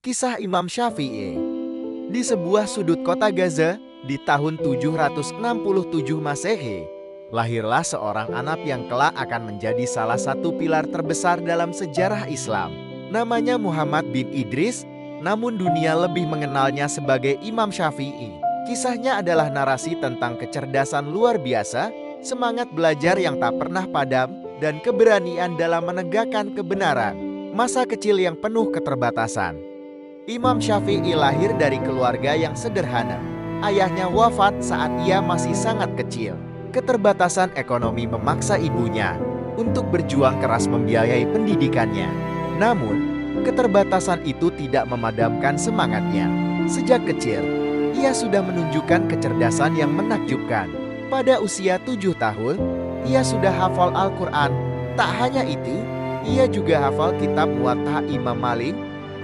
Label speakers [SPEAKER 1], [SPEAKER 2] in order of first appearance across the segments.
[SPEAKER 1] Kisah Imam Syafi'i. Di sebuah sudut kota Gaza, di tahun 767 Masehi, lahirlah seorang anak yang kelak akan menjadi salah satu pilar terbesar dalam sejarah Islam. Namanya Muhammad bin Idris, namun dunia lebih mengenalnya sebagai Imam Syafi'i. Kisahnya adalah narasi tentang kecerdasan luar biasa, semangat belajar yang tak pernah padam, dan keberanian dalam menegakkan kebenaran. Masa kecil yang penuh keterbatasan. Imam Syafi'i lahir dari keluarga yang sederhana. Ayahnya wafat saat ia masih sangat kecil. Keterbatasan ekonomi memaksa ibunya untuk berjuang keras membiayai pendidikannya. Namun, keterbatasan itu tidak memadamkan semangatnya. Sejak kecil, ia sudah menunjukkan kecerdasan yang menakjubkan. Pada usia 7 tahun, ia sudah hafal Al-Quran. Tak hanya itu, ia juga hafal kitab Muwatta Imam Malik,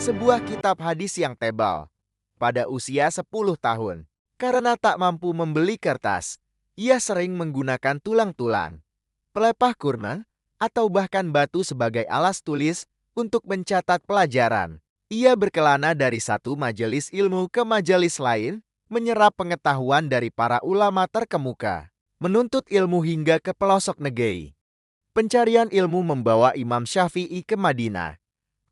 [SPEAKER 1] sebuah kitab hadis yang tebal. Pada usia 10 tahun, karena tak mampu membeli kertas, ia sering menggunakan tulang-tulang, pelepah kurma, atau bahkan batu sebagai alas tulis untuk mencatat pelajaran. Ia berkelana dari satu majelis ilmu ke majelis lain, menyerap pengetahuan dari para ulama terkemuka, menuntut ilmu hingga ke pelosok negeri. Pencarian ilmu membawa Imam Syafi'i ke Madinah,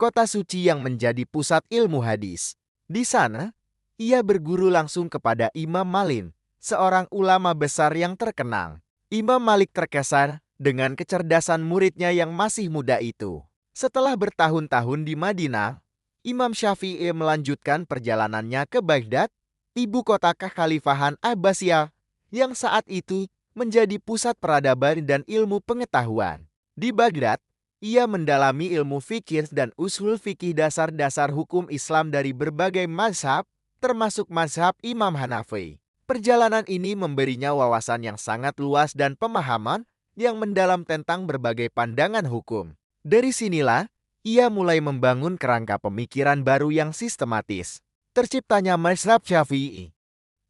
[SPEAKER 1] kota suci yang menjadi pusat ilmu hadis. Di sana, ia berguru langsung kepada Imam Malik, seorang ulama besar yang terkenal. Imam Malik terkesan dengan kecerdasan muridnya yang masih muda itu. Setelah bertahun-tahun di Madinah, Imam Syafi'i melanjutkan perjalanannya ke Baghdad, ibu kota kekhalifahan Abbasiyah, yang saat itu menjadi pusat peradaban dan ilmu pengetahuan. Di Baghdad, ia mendalami ilmu fikih dan usul fikih dasar-dasar hukum Islam dari berbagai mazhab, termasuk mazhab Imam Hanafi. Perjalanan ini memberinya wawasan yang sangat luas dan pemahaman yang mendalam tentang berbagai pandangan hukum. Dari sinilah, ia mulai membangun kerangka pemikiran baru yang sistematis. Terciptanya mazhab Syafi'i.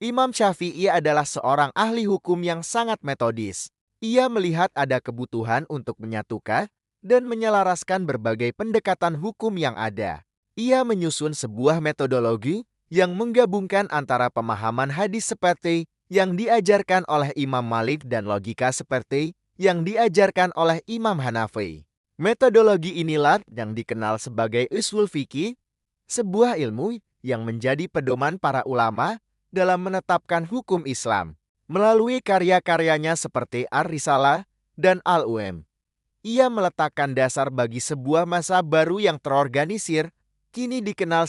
[SPEAKER 1] Imam Syafi'i adalah seorang ahli hukum yang sangat metodis. Ia melihat ada kebutuhan untuk menyatukan dan menyelaraskan berbagai pendekatan hukum yang ada. Ia menyusun sebuah metodologi yang menggabungkan antara pemahaman hadis seperti yang diajarkan oleh Imam Malik dan logika seperti yang diajarkan oleh Imam Hanafi. Metodologi inilah yang dikenal sebagai usul fikih, sebuah ilmu yang menjadi pedoman para ulama dalam menetapkan hukum Islam. Melalui karya-karyanya seperti Ar-Risalah dan Al-Umm, ia meletakkan dasar bagi sebuah masa baru yang terorganisir, kini dikenal sebagai